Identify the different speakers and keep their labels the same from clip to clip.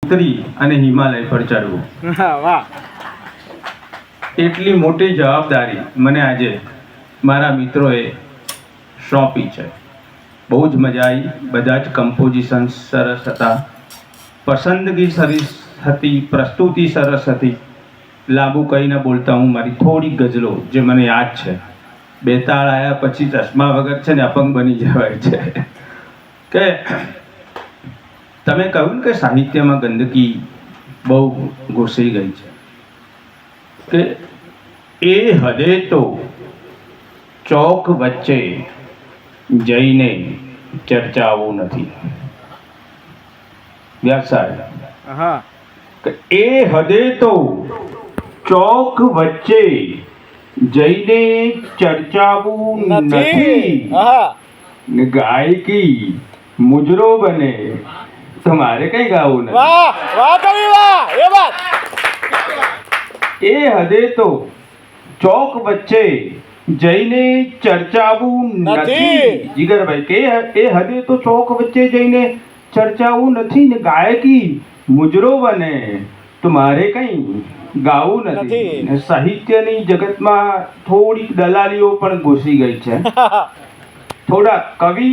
Speaker 1: ઉતરી અને હિમાલય પર ચડવું.
Speaker 2: વાહ.
Speaker 1: એટલી મોટી જવાબદારી મને આજે મારા મિત્રોએ સોંપી છે. બહુ જ મજા આવી. બધા જ કમ્પોઝિશન સરસ હતા, પસંદગી સરસ હતી, પ્રસ્તુતિ સરસ હતી. લાંબુ કહીને બોલતા હું મારી થોડી ગઝલો જે મને યાદ છે. બેતાળ આવ્યા પછી ચશ્મા વગર છે ને અપંગ બની જવાય છે. કે તમે કહ્યું ને કે સાહિત્યમાં ગંદકી બહુ ઘૂસી ગઈ છે, કે એ હદે તો ચોક વચ્ચે જઈને ચર્ચાવું નથી. વ્યાસ સાહેબ,
Speaker 2: હા.
Speaker 1: કે એ હદે તો ચોક વચ્ચે જઈને ચર્ચાવું નથી.
Speaker 2: હા.
Speaker 1: ને ગાયકી મુજરો બને તો મારે કઈ ગાવું નથી.
Speaker 2: વાહ વાહ કવિ વાહ. એ વાત.
Speaker 1: એ હદે તો ચોક વચ્ચે જઈને ચર્ચાવું નથી. જીગરભાઈ, કે એ હદે તો ચોક વચ્ચે જઈને ચર્ચાવું નથી ને ગાયકી મુજરો બને તો મારે કઈ ગાવું નથી. ને સાહિત્યની જગતમાં થોડીક દલાલીઓ પણ ઘૂસી ગઈ છે. થોડા કવિ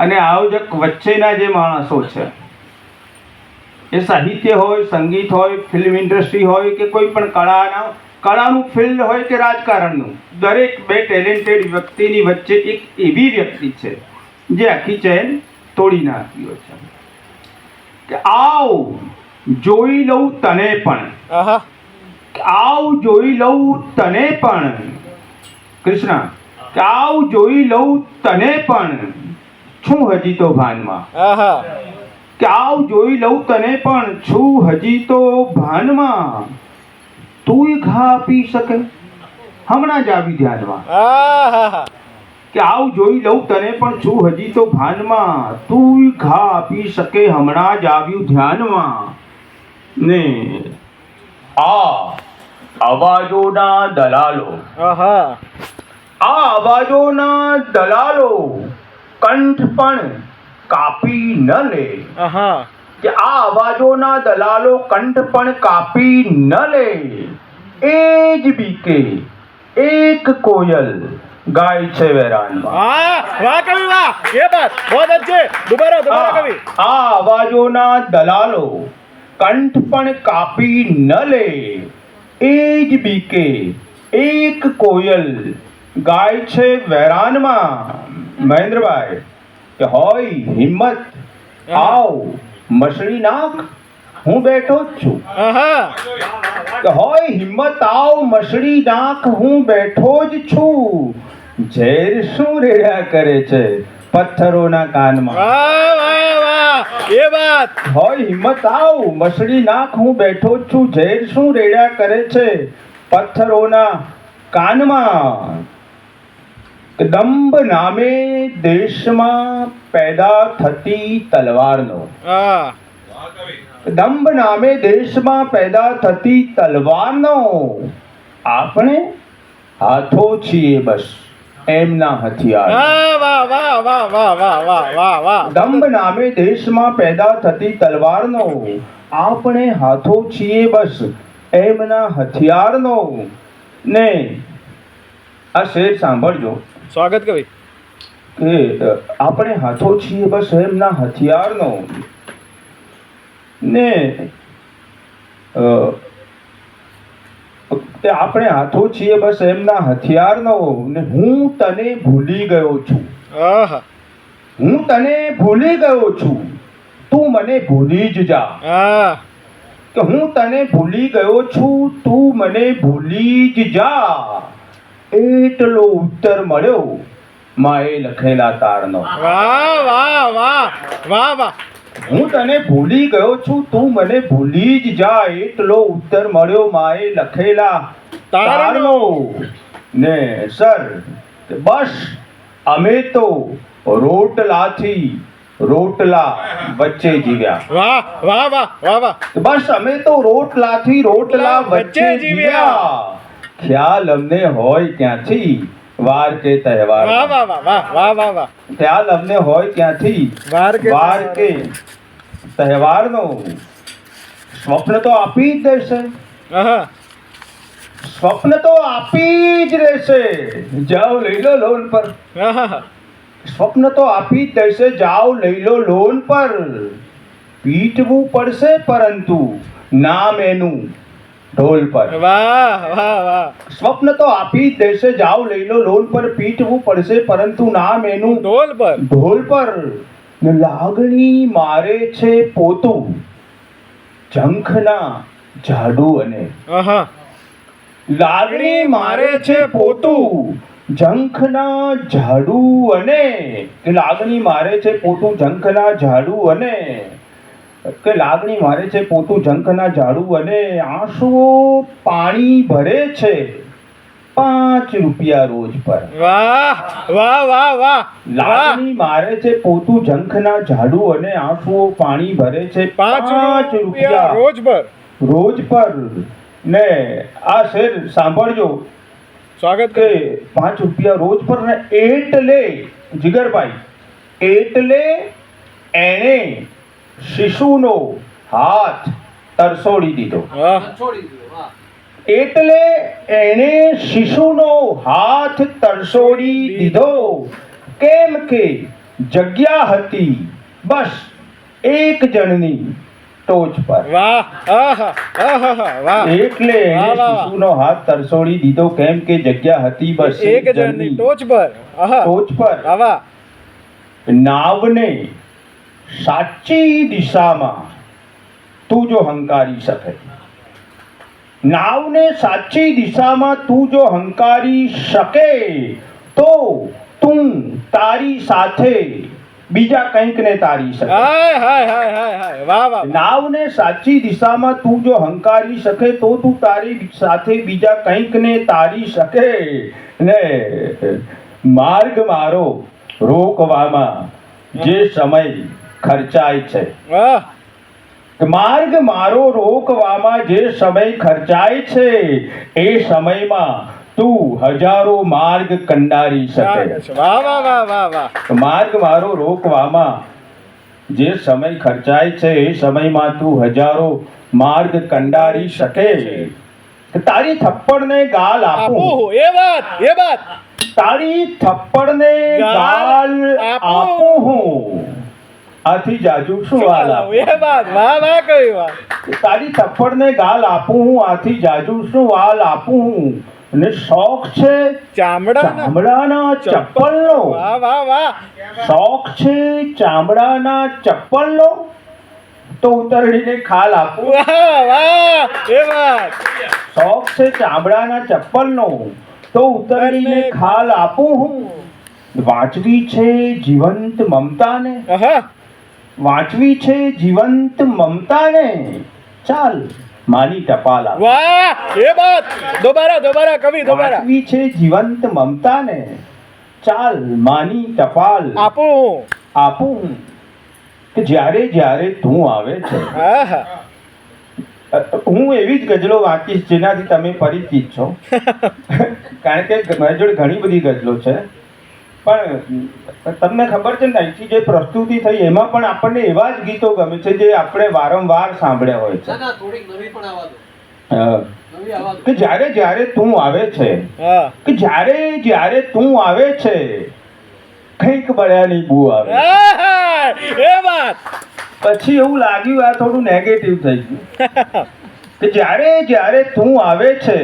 Speaker 1: અને આયોજક વચ્ચેના જે માણસો છે, એ સાહિત્ય હોય, સંગીત હોય, ફિલ્મ ઇન્ડસ્ટ્રી હોય કે કોઈ પણ કળાનું ફિલ્ડ હોય કે રાજકારણનું, દરેક બે ટેલેન્ટેડ વ્યક્તિની વચ્ચે એક એવી વ્યક્તિ છે જે આખી ચેન તોડી નાખ્યો છે. કે આવ જોઈ લઉં તને પણ, આવ જોઈ લઉં તને પણ, કૃષ્ણ, કે આવ જોઈ લઉં તને પણ છું હજી તો ભાનમાં. કે આવ જોઈ લઉં તને પણ છું હજી તો ભાનમાં. તુંય ઘા પી શકે હમણાં જ આવી ધ્યાનમાં. કે આવ જોઈ લઉં તને પણ છું હજી તો ભાનમાં. તુંય ઘા પી શકે હમણાં જ આવ્યું ધ્યાનમાં. ને આ અવાજોના દલાલો, આ અવાજોના દલાલો કંઠ પણ કાપી ન લે. કે આ અવાજોના દલાલો કંઠ પણ કાપી ન લે. એ જ બીકે એક કોયલ ગાય છે વેરાનમાં. આ અવાજોના દલાલો કંઠ પણ કાપી ન લે. એ જ બીકે એક કોયલ ગાય છે વેરાનમાં. મહેન્દ્રભાઈ, કે હોય હિંમત આવ મસળી નાખ હું બેઠો જ છું. કે હોય હિંમત આવ મસળી નાખ હું બેઠો જ છું. ઝેર શું રેડા કરે છે પથ્થરોના કાનમાં. એ વાત. હોય હિંમત આવ મસળી નાખ હું બેઠો જ છું. ઝેર શું રેડા કરે છે પથ્થરોના કાનમાં. દંભ નામે દેશમાં પેદા થતી તલવારનો, દંભ નામે દેશમાં પેદા થતી તલવારનો આપણે હાથો છીએ બસ એમના હથિયાર. દંભ નામે દેશમાં પેદા થતી તલવારનો આપણે હાથો છીએ બસ એમના હથિયારનો. ને આ શેર સાંભળજો.
Speaker 2: સ્વાગત કવિ.
Speaker 1: કે આપણે હાથો છીએ બસ એમના હથિયારનો. ને આપણે હાથો છીએ બસ એમના હથિયારનો. ને હું તને ભૂલી ગયો છું, હું તને ભૂલી ગયો છું. તું મને ભૂલી જ જા. કે હું તને ભૂલી ગયો છું, તું મને ભૂલી જ જા. એટલો ઉત્તર મળ્યો માએ લખેલા તારનો. હું તને ભૂલી ગયો છું, તું મને ભૂલી જ જા. એટલો ઉત્તર મળ્યો માએ લખેલા તારનો. ને સર, બસ અમે તો રોટલાથી રોટલા વચ્ચે જીવ્યા. બસ અમે તો રોટલાથી રોટલા વચ્ચે જીવ્યા. ખ્યાલ અમને હોય ક્યાંથી વાર કે તહેવાર. ખ્યાલ અમને હોય ક્યાંથી વાર કે તહેવારનો. સ્વપ્ન તો આપી જ દેશે,
Speaker 2: આહા
Speaker 1: સ્વપ્ન તો આપી જ રહેશે, જાઓ લઈ લો લોન પર.
Speaker 2: આહા
Speaker 1: સ્વપ્ન તો આપી જ દેશે, જાઓ લઈ લો લોન પર. પીટવું પડશે પરંતુ નામ એનું ઢોલ પર.
Speaker 2: વાહ વાહ વાહ
Speaker 1: સ્વપ્ન તો આપી જ દેશે, જાઓ લઈ લો લોન પર. પીટવું પડશે પરંતુ નામ એનું
Speaker 2: ઢોલ પર
Speaker 1: ઢોલ પર. ને લાગણી મારે છે પોતું ઝંખના ઝાડુ અને
Speaker 2: આહા
Speaker 1: લાગણી મારે છે પોતું ઝંખના ઝાડુ અને કે લાગણી મારે છે પોતું ઝંખના ઝાડુ અને કે લાગણી મારે છે પોતું ઝંખના ઝાડુ અને આંસુઓ પાણી ભરે છે 5 રૂપિયા રોજ પર.
Speaker 2: વાહ વાહ વાહ વાહ
Speaker 1: લાગણી મારે છે પોતું ઝંખના ઝાડુ અને આંસુઓ પાણી ભરે છે 5 રૂપિયા
Speaker 2: રોજ પર.
Speaker 1: રોજ પર. ને આ શેર સાંભળજો
Speaker 2: સ્વાગત
Speaker 1: કે 5 રૂપિયા રોજ પર ને એટલે જીગરભાઈ એટલે એણે શિશુનો હાથ તરસોડી દીધો.
Speaker 2: વાહ
Speaker 1: એટલે એણે શિશુનો હાથ તરસોડી દીધો કેમ કે જગ્યા હતી બસ એક જણની ટોચ પર.
Speaker 2: વાહ આહા આહા વાહ
Speaker 1: એટલે એણે
Speaker 2: વાહ, વાહ.
Speaker 1: શિશુનો હાથ તરસોડી દીધો કેમ કે જગ્યા હતી બસ
Speaker 2: એક જણની ટોચ પર. આહા
Speaker 1: ટોચ પર.
Speaker 2: વાહ વાહ
Speaker 1: નાવને સાચી દિશામાં તું જો હંકારી શકે, નાવને સાચી દિશામાં તું જો હંકારી શકે તો તું તારી સાથે બીજા કંઈકને તારી શકે.
Speaker 2: હાય હાય હાય હાય હાય વાહ વાહ
Speaker 1: નાવને સાચી દિશામાં તું જો હંકારી શકે તો તું તારી સાથે બીજા કંઈકને તારી શકે. ને માર્ગ મારો રોકવામાં જે સમય ખર્ચાય છે,
Speaker 2: વાહ
Speaker 1: માર્ગ મારો રોકવામાં જે સમય ખર્ચાય છે એ સમયમાં તું હજારો માર્ગ કંડારી શકે.
Speaker 2: વાહ વાહ વાહ વાહ વાહ
Speaker 1: માર્ગ મારો રોકવામાં જે સમય ખર્ચાય છે એ સમયમાં તું હજારો માર્ગ કંડારી શકે. તારી થપ્પડને ગાલ આપું,
Speaker 2: આપું એ વાત
Speaker 1: તારી થપ્પડને ગાલ આપું હું, આથી જાજુ શું હાલ આપું.
Speaker 2: એ વાત વાહ વાહ કઈ વાત
Speaker 1: તારી થપ્પડને ગાલ આપું હું, આથી જાજુ શું હાલ આપું હું. અને શોખ છે ચામડાના ચપ્પલનો,
Speaker 2: વાહ વાહ વાહ
Speaker 1: શોખ છે ચામડાના ચપ્પલનો તો ઉતરડીને ખાલ આપું.
Speaker 2: વાહ વાહ એ વાત
Speaker 1: શોખ છે ચામડાના ચપ્પલનો તો ઉતરડીને ખાલ આપું હું. વાંચવી છે જીવંત મમતાને,
Speaker 2: આહા
Speaker 1: વાંચવી છે જીવંત મમતાને, ચાલ માની ટપાલ આપું.
Speaker 2: વાહ એ બાત દોબારા કવિ દોબારા
Speaker 1: વાંચવી છે જીવંત મમતાને, ચાલ માની ટપાલ આપું. કે જ્યારે જ્યારે તું આવે છે,
Speaker 2: આહા
Speaker 1: હું એવી જ ગઝલો વાંચીશ જેનાથી તમે પરિચિત છો. કારણ કે મારી જોડે ઘણી બધી ગઝલો છે, પણ તમને ખબર છે ને અહીંથી જે પ્રસ્તુતિ થઈ એમાં પણ આપણને એવા જ ગીતો ગમે છે જે આપણે વારંવાર સાંભળ્યા હોય છે. કે જ્યારે જ્યારે તું આવે છે, કે જ્યારે જ્યારે તું આવે છે કંઈક બળ્યાની બૂ આવે.
Speaker 2: એ વાત
Speaker 1: પછી એવું લાગ્યું આ થોડું નેગેટિવ થઈ ગયું. કે જ્યારે જ્યારે તું આવે છે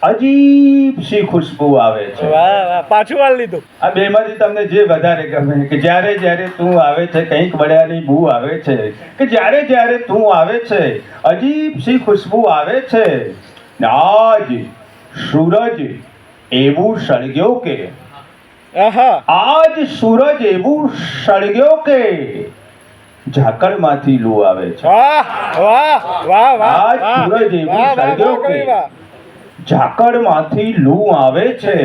Speaker 1: અજીબ સી ખુશ્બુ આવે છે.
Speaker 2: વાહ વાહ પાછું વાળ લીધું.
Speaker 1: આ બેમાંથી તમને જે વધારે ગમે, કે જ્યારે જ્યારે તું આવે છે કંઈક બળ્યાની બૂ આવે છે, કે જ્યારે જ્યારે તું આવે છે અજીબ સી ખુશ્બુ આવે છે. આજ સૂરજ એવું સળગ્યો કે, આજ સૂરજ એવું સળગ્યો કે ઝાકળમાંથી લૂ આવે છે.
Speaker 2: વાહ વાહ વાહ
Speaker 1: આજ સૂરજ એવું સળગ્યો કે ઝાકળમાંથી લૂ આવે છે.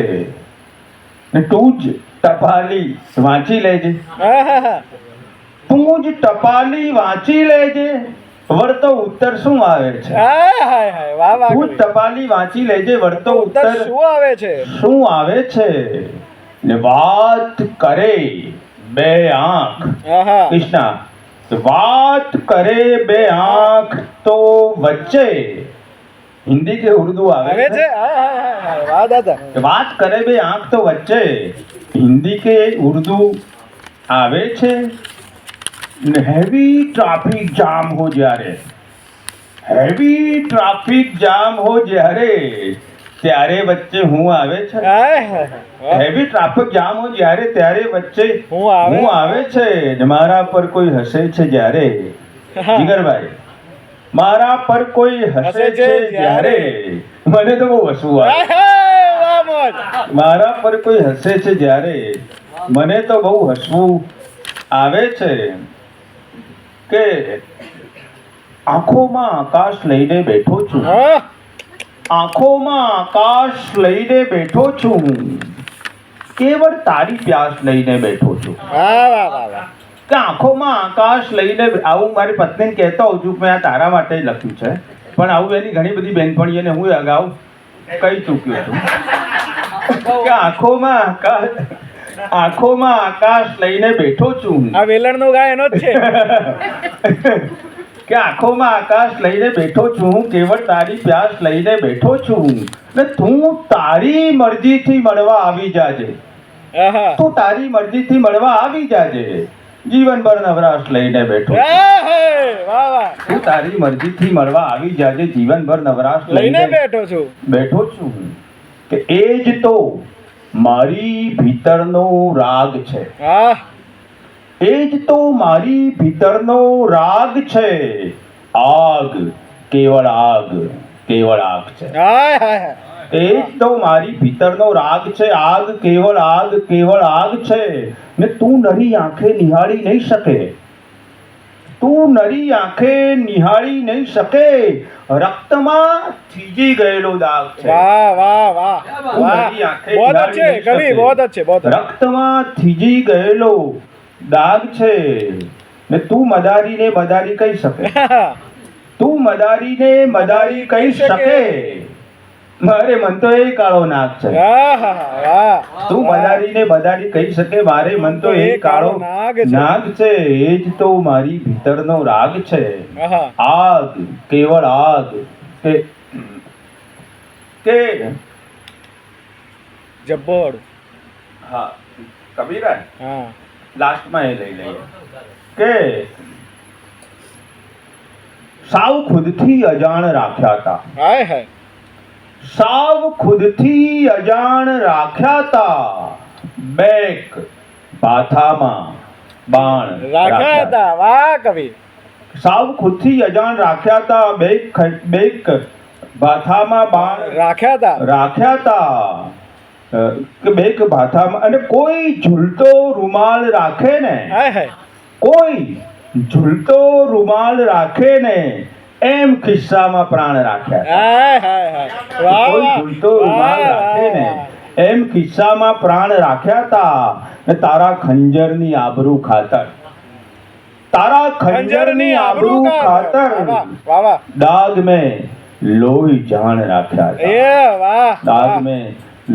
Speaker 1: ને તું જ ટપાલી વાંચી લેજે, તું જ ટપાલી વાંચી લેજે, વળતો ઉત્તર શું આવે છે. તું જ ટપાલી વાંચી લેજે, વળતો ઉત્તર શું આવે છે. ને વાત કરે બે આંખ, કૃષ્ણા बात करे बे आंख तो वच्चे हिंदी के उर्दू
Speaker 2: આવે
Speaker 1: आवे
Speaker 2: છે હા વાહ દાદા
Speaker 1: बात करे बे आंख तो वच्चे हिंदी के उर्दू आवे छे હેવી ટ્રાફિક જામ હો જ્યારે હેવી ટ્રાફિક જામ હો જ્યારે ત્યારે વચ્ચે હું આવે છે
Speaker 2: હાય હાય વાહ.
Speaker 1: હેવી ટ્રાફિક જામ હો જ્યારે ત્યારે વચ્ચે
Speaker 2: હું આવે?
Speaker 1: હું આવે છે ને મારા પર કોઈ હસે છે જ્યારે જીગરભાઈ મારા પર કોઈ હસે છે જ્યારે મને તો બહુ હસવું આવે
Speaker 2: હાય, હાય, વાહ મોજ
Speaker 1: મારા પર કોઈ હસે છે જ્યારે મને તો બહુ હસવું આવે છે કે આંખોમાં આકાશ લઈને બેઠો છું
Speaker 2: હા
Speaker 1: આંખોમાં આકાશ લઈને બેઠો છું કેવળ તારી પ્યાસ લઈને બેઠો છું
Speaker 2: વાહ વાહ વાહ વાહ
Speaker 1: કે આંખોમાં આકાશ લઈને આવું મારી પત્નીને કહેતો હોઉં છું કે મેં આ તારા માટે જ લખ્યું છે પણ આવું એની ઘણી બધી બહેનપણીઓને હું અગાઉ કહી ચૂક્યો છું કે આંખોમાં આકાશ લઈને બેઠો છું
Speaker 2: આ વેલણનો ગાય એનો જ છે
Speaker 1: કે આંખોમાં આકાશ લઈને બેઠો છું કેવળ તારી પ્યાસ લઈને બેઠો છું ને તું તારી મરજીથી મળવા આવી જાજે
Speaker 2: આહા
Speaker 1: તું તારી મરજીથી મળવા આવી જાજે જીવનભર નવરાશ લઈને બેઠો છું
Speaker 2: હાય, વાહ વાહ
Speaker 1: તું તારી મરજીથી મળવા આવી જાજે જીવનભર નવરાશ
Speaker 2: લઈને
Speaker 1: લઈને
Speaker 2: બેઠો છું
Speaker 1: બેઠો છું કે એ જ તો મારી ભીતરનો રાગ છે
Speaker 2: હા
Speaker 1: એ જ તો મારી ભીતરનો રાગ છે આગ કેવળ આગ છે
Speaker 2: હાય હાય હાય.
Speaker 1: એ જ તો મારી ભીતરનો રાગ છે આગ કેવળ આગ છે ને તું નરી આંખે નિહાળી નહીં શકે તું નરી આંખે નિહાળી નહીં શકે રક્તમાં થીજી ગયેલો દાગ છે
Speaker 2: વાહ વાહ વાહ
Speaker 1: તું
Speaker 2: વાહ
Speaker 1: નરી આંખે
Speaker 2: बहुत
Speaker 1: નિહાળી
Speaker 2: अच्छे
Speaker 1: નહીં
Speaker 2: कवि
Speaker 1: શકે.
Speaker 2: बहुत अच्छे बहुत अच्छे
Speaker 1: રક્તમાં થીજી ગયેલો દાગ છે ને તું મદારીને મદારી કહી શકે તું મદારીને મદારી કહી શકે મારે મન તો એ કાળો નાગ છે
Speaker 2: વાહ વાહ
Speaker 1: તું મદારીને મદારી કહી શકે મારે મન તો એ કાળો નાગ છે એ જ તો મારી ભીતરનો રાગ છે
Speaker 2: આહા
Speaker 1: આગ કેવળ આગ કે
Speaker 2: જબ્બર
Speaker 1: હા કબીરા
Speaker 2: હા
Speaker 1: લાસ્ટમાં એ લઈ લઈએ કે સાવ ખુદથી અજાણ રાખ્યા હતા
Speaker 2: હાય હાય
Speaker 1: સાવ ખુદથી અજાણ રાખ્યા તા બેક બાથામાં બાણ
Speaker 2: રાખ્યા હતા વાહ કવિ
Speaker 1: સાવ ખુદથી અજાણ રાખ્યા તા બેક બાથામાં બાણ
Speaker 2: રાખ્યા હતા
Speaker 1: રાખ્યા તા કે બેક બાથામાં અને કોઈ ઝૂલતો રૂમાલ રાખે ને
Speaker 2: હાય હાય
Speaker 1: કોઈ ઝૂલતો રૂમાલ રાખે ને એમ ખિસ્સામાં પ્રાણ રાખ્યા
Speaker 2: હાય હાય હાય વાહ
Speaker 1: કોઈ
Speaker 2: વાહ
Speaker 1: ઝૂલતો રૂમાલ રાખે ને એમ ખિસ્સામાં પ્રાણ રાખ્યા તા ને તારા ખંજરની આબરૂ ખાતર તારા ખંજરની આબરૂ ખાતર
Speaker 2: વાહ વાહ
Speaker 1: દાગ મેં લોહી જાણ રાખ્યા હતા
Speaker 2: એ વાહ
Speaker 1: દાગ મેં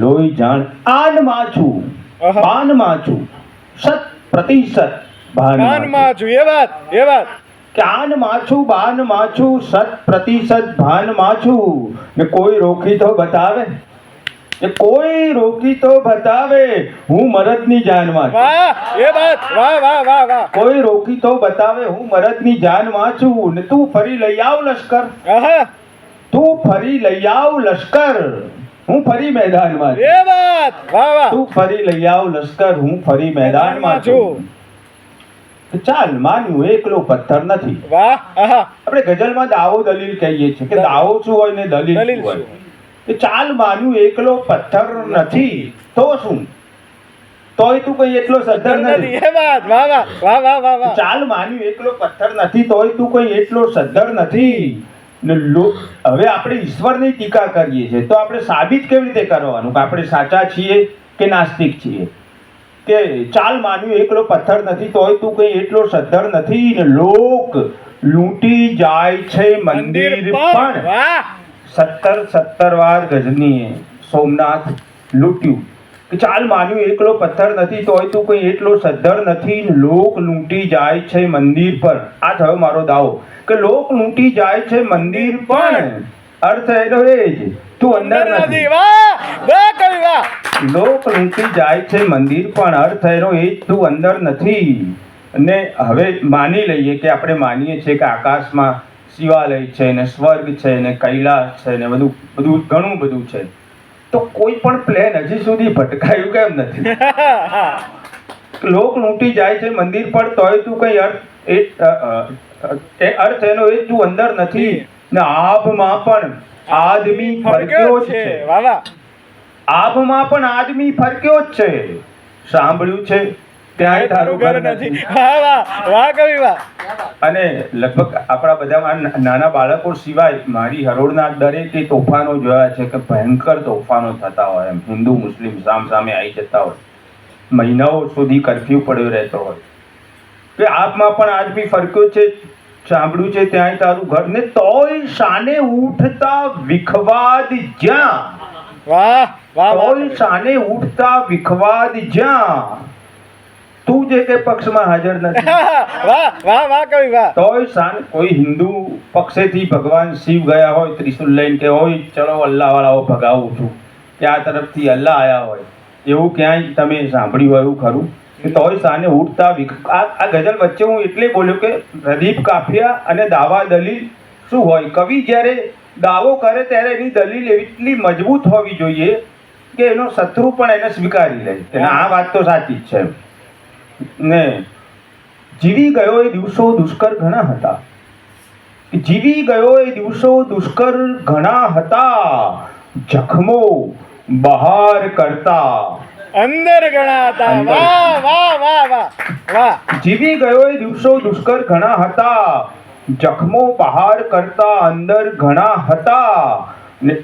Speaker 1: લોહી જાણ આન માછું
Speaker 2: આહા.
Speaker 1: બાન માછું 100% ભાન માછું
Speaker 2: કાનમાં છું એ વાત
Speaker 1: કાન માછું બાન માછું 100% ભાન માછું ને કોઈ રોકી તો બતાવે કે કોઈ રોકી તો બતાવે હું મરદની જાનમાં છું
Speaker 2: વાહ એ વાત વાહ વાહ વાહ વાહ
Speaker 1: કોઈ રોકી તો બતાવે હું મરદની જાનમાં છું ને તું ફરી લઈ આવ લશ્કર
Speaker 2: આહા
Speaker 1: તું ફરી લઈ આવ લશ્કર હું ફરી મેદાનમાં છું
Speaker 2: એ વાત વાહ વાહ
Speaker 1: તું ફરી લઈ આવ લશ્કર હું ફરી મેદાનમાં છું તો ચાલ માન્યું એકલો પથ્થર નથી
Speaker 2: વાહ આહા
Speaker 1: આપણે ગઝલમાં દાવો દલીલ કહીએ છીએ કે દાવો શું હોય ને દલીલ
Speaker 2: દલીલ
Speaker 1: શું હોય
Speaker 2: શું?
Speaker 1: કે ચાલ માન્યું એકલો પથ્થર નથી તો શું તોય તું કઈ એટલો સદ્ધર નથી
Speaker 2: એ વાત વાહ વાહ વાહ વાહ વાહ વાહ
Speaker 1: ચાલ માન્યું એકલો પથ્થર નથી તોય તું કઈ એટલો સદ્ધર નથી ને હવે આપણે ઈશ્વરની ટીકા કરીએ છીએ તો આપણે સાબિત કેવી રીતે કરવાનું કે આપણે સાચા છીએ કે નાસ્તિક છીએ કે ચાલ માન્યું એકલો પથ્થર નથી તોય તું કઈ એટલો સદ્ધર નથી ને લોક લૂંટી જાય છે મંદિર પણ
Speaker 2: વાહ
Speaker 1: 17 વાર ગજનીએ સોમનાથ લૂંટ્યું કે ચાલ માન્યું એકલો પથ્થર નથી તોય તું કઈ એટલો સદ્ધર નથી. લોક લૂંટી જાય છે મંદિર પર. આ થયો મારો દાવો કે લોક લૂંટી જાય છે મંદિર પણ અર્થ એનો એ જ તું અંદર નથી.
Speaker 2: વાહ વાહ કવિ વાહ.
Speaker 1: લોક લૂંટી જાય છે મંદિર પણ અર્થ એનો એ જ તું અંદર નથી. અને હવે માની લઈએ કે આપણે માનીએ છીએ કે આકાશમાં શિવાલય છે ને સ્વર્ગ છે ને કૈલાસ છે ને બધું બધું ઘણું બધું છે, તો કોઈ પણ પ્લેન હજી સુધી ભટકાયું કેમ નથી? લોક લૂંટી જાય છે મંદિર પર તોય તું કઈ અર્થ એનો એ તું અંદર નથી. ને આભમાં પણ આદમી ફરક્યો જ છે.
Speaker 2: વાહ વાહ.
Speaker 1: આભમાં પણ આદમી ફરક્યો જ છે. સાંભળ્યું છે ત્યાં તારું ઘર નથી.
Speaker 2: વાહ વાહ વાહ કવિ વાહ.
Speaker 1: અને લગભગ આપણા બધામાં નાના બાળકો સિવાય મારી હરોળના દરેકે તોફાનો જોયા છે કે ભયંકર તોફાનો થતા હોય, એમ હિન્દુ મુસ્લિમ સામે આવી જતા હોય, મહિનાઓ સુધી કર્ફ્યુ પડ્યો રહેતો હોય કે આપમાં પણ આદમી ફરક્યો છે, સાંભળ્યું છે ત્યાં તારું ઘર ને તોય શાને ઉઠતા વિખવાદ જ્યાં.
Speaker 2: વાહ વાહ
Speaker 1: તોય શાને ઉઠતા વિખવાદ જ્યાં તું જે કે પક્ષમાં હાજર નથી.
Speaker 2: વાહ વાહ વાહ કવિ વાહ.
Speaker 1: તોય શાન કોઈ હિન્દુ પક્ષેથી ભગવાન શિવ ગયા હોય ત્રિશુલ લઈને કે હોય ચલો અલ્લાહ વાળાઓ ભગાવું છું, કે આ તરફથી અલ્લાહ આયા હોય, એવું ક્યાંય તમે સાંભળ્યું હોય એવું ખરું? કે તોય શાને ઉઠતા આ ગઝલ વચ્ચે હું એટલે બોલ્યો કે પ્રદીપ કાફિયા અને દાવા દલીલ શું હોય? કવિ જ્યારે દાવો કરે ત્યારે એની દલીલ એટલી મજબૂત હોવી જોઈએ કે એનો શત્રુ પણ એને સ્વીકારી લે કે ના, આ વાત તો સાચી જ છે. ને જીવી ગયો એ દિવસો દુષ્કર ઘણા હતા. જીવી ગયો એ દિવસો દુષ્કર ઘણા હતા. જખમો બહાર કરતા
Speaker 2: અંદર ઘણા હતા. વાહ વાહ વાહ વાહ વાહ.
Speaker 1: જીવી ગયો એ દિવસો દુષ્કર ઘણા હતા. જખમો બહાર કરતા અંદર ઘણા હતા. ને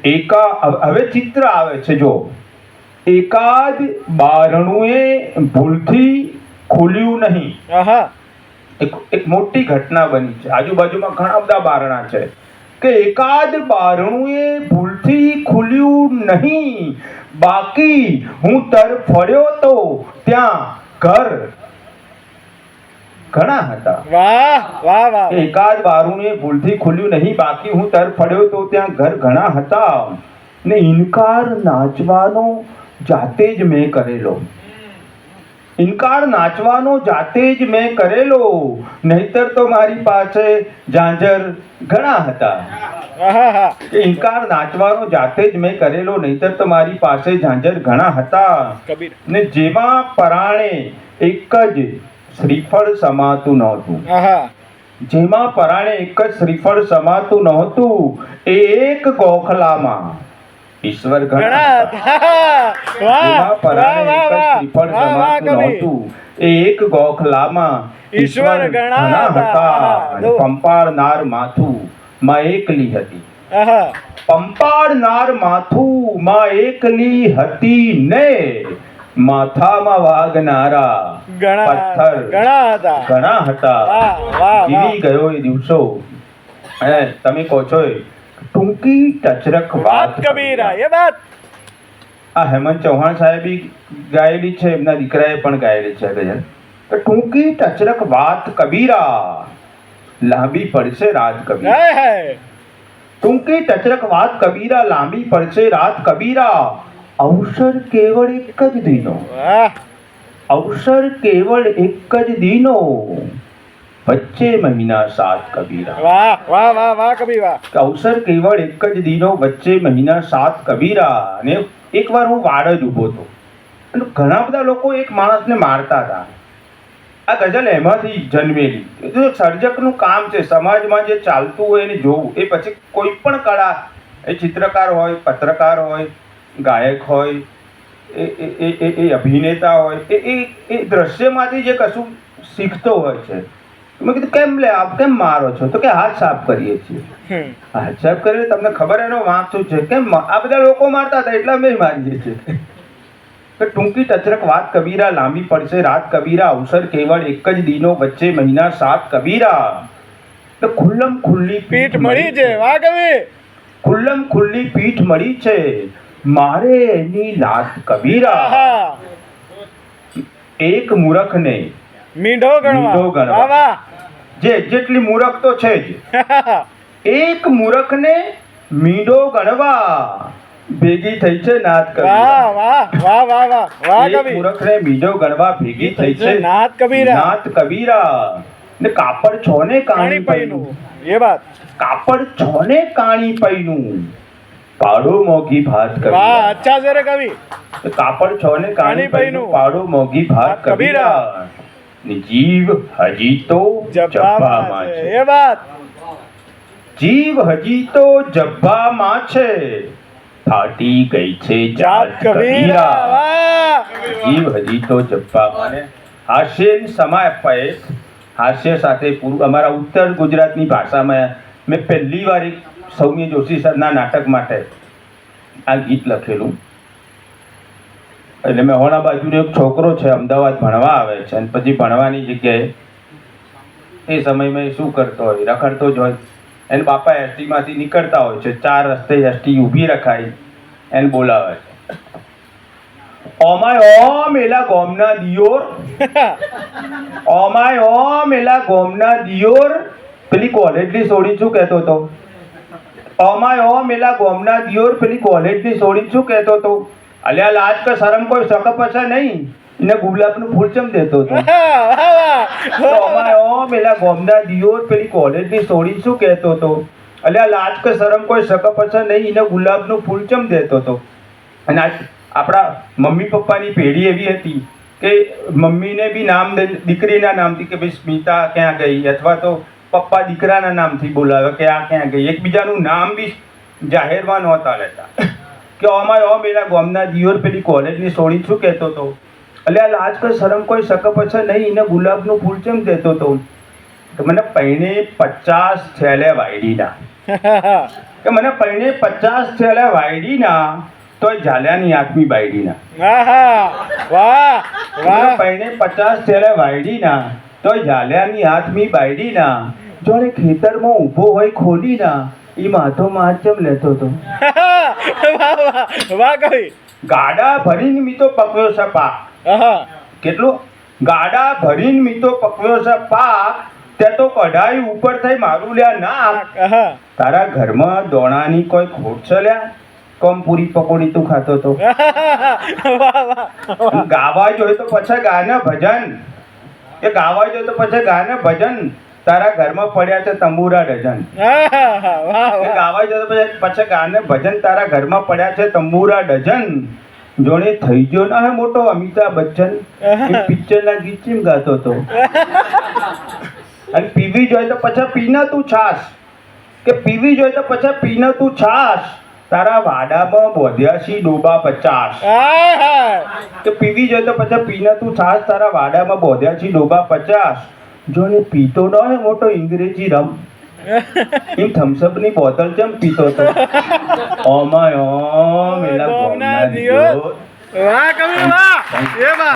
Speaker 1: હવે ચિત્ર આવે છે જો, એકાદ બારણુએ ભૂલથી ખુલ્યું નહીં. એક મોટી ઘટના બની છે, આજુબાજુમાં ઘણા બધા બારણા છે કે એકાદ બારણુએ ભૂલથી ખુલ્યું નહીં, બાકી હું તરફડ્યો તો ત્યાં ઘર ઘણા હતા.
Speaker 2: વાહ વાહ વાહ.
Speaker 1: એકાદ બારણુએ ભૂલથી ખુલ્યું નહીં, બાકી હું તરફડ્યો તો ત્યાં ઘર ઘણા હતા. ને ઇનકાર નાચવાનો જાતે જ મેં કરેલો. ઇનકાર નાચવાનો જાતે જ મેં કરેલો, નહીતર તો મારી પાસે ઝાંઝર ઘણા હતા. ઇનકાર નાચવાનો જાતે જ મેં કરેલો, નહીતર તો મારી પાસે ઝાંઝર ઘણા હતા. ને જેમાં પરાણે એક જ શ્રીફળ સમાતું નહોતું, જેમાં પરાણે એક જ શ્રીફળ સમાતું નહોતું, એ એક ગોખલામાં ઈશ્વર ઘણા હતા. જેમાં પરાણે એક જ શ્રીફળ સમાતું નહોતું, એ એક ગોખલામાં ઈશ્વર ઘણા હતા. પંપાળનાર માથું માં એકલી હતી. પંપાળનાર માથું માં એકલી હતી ને માથામાં વાગનારા પથ્થર ઘણા હતા. જીવી ગયો એ દિવસો. તમે કહો છો ટૂંકી ટચરક વાત
Speaker 2: કબીરા. એ વાત
Speaker 1: આ હેમંત ચૌહાણ સાહેબી ગાયેલી છે, એમના દીકરાએ પણ ગાયેલી છે ગઝલ. ટૂંકી ટચરક વાત કબીરા, લાંબી પડશે રાત કબીરા. ટૂંકી ટચરક વાત કબીરા, લાંબી પડશે રાત કબીરા. અવસર કેવળ એક જ દીનો, અવસર કેવળ એક જ દીનો, વચ્ચે મહિના 7 કબીરા.
Speaker 2: વાહ વાહ વાહ વાહ કબીર વાહ.
Speaker 1: અવસર કેવળ એક જ દીનો, વચ્ચે મહિના 7 કબીરા. અને એકવાર હું વાડ જ ઊભો હતો અને ઘણા બધા લોકો એક માણસને મારતા હતા. આ ગઝલ એમાંથી જન્મેલી. સર્જકનું કામ છે સમાજમાં જે ચાલતું હોય એને જોવું. એ પછી કોઈ પણ કળા, એ ચિત્રકાર હોય, પત્રકાર હોય, ગાયક હોય, એ અભિનેતા હોય, એ દ્રશ્યમાંથી જે કશું શીખતો હોય છે. મેં કીધું કેમ મારો છો? તો કે હાથ સાફ કરીએ છીએ. હાથ સાફ કરીને તમને ખબર એનો વાંક શું છે? કેમ આ બધા લોકો મારતા હતા એટલે અમે મારીએ છીએ. ટૂંકી ટચરક વાત કબીરા, લાંબી પડશે રાત કબીરા. અવસર કેવળ એક જ દીનો, વચ્ચે મહિના 7 કબીરા. તો ખુલ્લમ ખુલ્લી
Speaker 2: પીઠ મળી છે. વાહ કવિ.
Speaker 1: ખુલ્લમ ખુલ્લી પીઠ મળી છે. મારે એની લાત કબીરા
Speaker 2: આહા.
Speaker 1: એક મૂરખને
Speaker 2: મીંઢો
Speaker 1: મીંઢો
Speaker 2: ગણવા
Speaker 1: ગણવા.
Speaker 2: વાહ
Speaker 1: જેટલી મૂરખ તો છે જ
Speaker 2: વાહ
Speaker 1: એક મૂરખને મીંઢો ગણવા ભેગી થઈ છે નાત કબીરા
Speaker 2: વાહ વાહ વાહ વાહ વાહ વાહ
Speaker 1: એક
Speaker 2: કવિ
Speaker 1: મૂરખને મીંઢો ગણવા ભેગી થઈ છે
Speaker 2: નાથ કબીરા
Speaker 1: નાત કબીરા ને કાપડ છોને
Speaker 2: કાણી
Speaker 1: કાણી
Speaker 2: પૈનું
Speaker 1: પૈનું
Speaker 2: એ વાત
Speaker 1: કાપડ છોને કાણી પૈનું પાડો મોગી ભાત
Speaker 2: વાહ
Speaker 1: કબીરા
Speaker 2: અચ્છા છે રે કવિ
Speaker 1: કાપડ છોને કાણી
Speaker 2: કાણી
Speaker 1: પૈનું
Speaker 2: પૈનું.
Speaker 1: પાડો મોગી ભાત
Speaker 2: ભાત કબીરા.
Speaker 1: કબીરા ને જીવ હજી તો
Speaker 2: જબ્બામાં
Speaker 1: જબ્બામાં
Speaker 2: છે
Speaker 1: છે
Speaker 2: એ વાત
Speaker 1: જીવ હજી તો જબ્બામાં છે ફાટી ગઈ છે
Speaker 2: જાત
Speaker 1: જાત
Speaker 2: કબીરા
Speaker 1: કબીરા
Speaker 2: વાહ
Speaker 1: જીવ હજી તો જબ્બામાં ને હાસ્યની સમય અપાય હાસ્ય સાથે પૂરું અમારા ઉત્તર ગુજરાતની ભાષામાં મેં પહેલી વાર એક સૌમ્ય જોશી સરના નાટક માટે આ ગીત લખેલું એટલે મેહોણા બાજુનો એક છોકરો છે અમદાવાદ ભણવા આવે છે અને પછી ભણવાની જગ્યાએ એ સમયમાં એ શું કરતો હોય રખડતો જ હોય એને બાપા એસટીમાંથી નીકળતા હોય છે 4 રસ્તે એસટી ઊભી રખાય એને બોલાવે છે ઓમાય ઓમ એલા ગોમના દિયોર ઓમાય ઓમ એલા ગોમના દિયોર પેલી કોલેજની સોડી શું કહેતો હતો ઓમાય ઓમ એલા ગોમના દિયોર પેલી કોલેજની સોડી શું કહેતો હતો અલ્યા લાજ કે શરમ કોઈ શકપ હશે નહીં એને ગુલાબનું ફૂલ ચમ દેતો હતો ઓમાય ઓમ એલા ગોમના દિયોર પેલી કોલેજની સોડી શું કહેતો હતો અલ્યા લાજ કે શરમ કોઈ શકપ હશે નહીં એને ગુલાબનું ફૂલ ચમ દેતો હતો અને આપણા મમ્મી પપ્પાની પેઢી એવી હતી કે મમ્મીને બી નામ દીકરીના નામથી કે ભાઈ સ્મિતા ક્યાં ગઈ અથવા તો પપ્પા દીકરાના નામથી બોલાવે કે આ ક્યાં ગઈ એકબીજાનું નામ બી જાહેરમાં નહોતા લેતા કે ઓમાય ઓમ એના ગામના દિયોર પેલી કોલેજની સોડી શું કહેતો હતો અલ્યા લાજ કે શરમ કોઈ શકપ હશે નહીં એને ગુલાબનું ફૂલ ચમ દેતો હતો તો મને પૈણે 50 થેલે વાયડીના કે મને પૈણે 50 થેલે વાયડીના તોય ઝાલ્યાની આત્મી બાયડીના
Speaker 2: આહા. વાહ
Speaker 1: મને
Speaker 2: વાહ
Speaker 1: પૈણે 50 થેલે વાયડીના તોય ઝાલ્યાની આત્મી બાયડીના જોડે ખેતરમાં ઊભો હોય ખોલીના ઈ માથો માચમ લેતો હતો
Speaker 2: વાહ વાહ વાહ કવિ
Speaker 1: ગાડા ભરીને મીતો પકવ્યો છે પાક
Speaker 2: આહા.
Speaker 1: કેટલું ગાડા ભરીને મીતો પકવ્યો છે પાક તે તો કઢાઈ ઉપર થઈ મારું લ્યા ના
Speaker 2: આહા.
Speaker 1: તારા ઘરમાં દોણાની કોઈ ખોટ છે લ્યા કમ પૂરી પકોડી તું ખાતો તો
Speaker 2: વાહ વાહ
Speaker 1: ગાવા જોઈએ તો પછી ગાને ભજન કે ગાવા જોઈએ તો પછી ગાને ભજન તારા ઘરમાં પડ્યા છે તંબુરા ડઝન
Speaker 2: આહા. વાહ
Speaker 1: કે
Speaker 2: વાહ
Speaker 1: ગાવા જોઈએ તો પછી ગાને ભજન તારા ઘરમાં પડ્યા છે તંબુરા ડઝન જોડે થઈ ગયો ના હે મોટો અમિતાભ બચ્ચન એ પિક્ચરના ગીત કેમ ગાતો હતો અને પીવી જોઈએ તો પછી પીના તું છાસ કે પીવી જોઈએ તો પછી પીના તું છાસ તારા વાડામાં 82 ડોબા 50
Speaker 2: આહા.
Speaker 1: કે પીવી જોઈએ તો પછી પીના તું છાસ તારા વાડામાં 82 ડોબા 50 જોને પીતો ન હે મોટો અંગ્રેજી રમ એમ થમ્સઅપ ની બોટલ કેમ પીતો હતો ઓમાય ઓમ એલા
Speaker 2: ગોમના
Speaker 1: ગોમના
Speaker 2: દિયોર.
Speaker 1: દિયોર.
Speaker 2: વાહ કવિ વાહ એ વાહ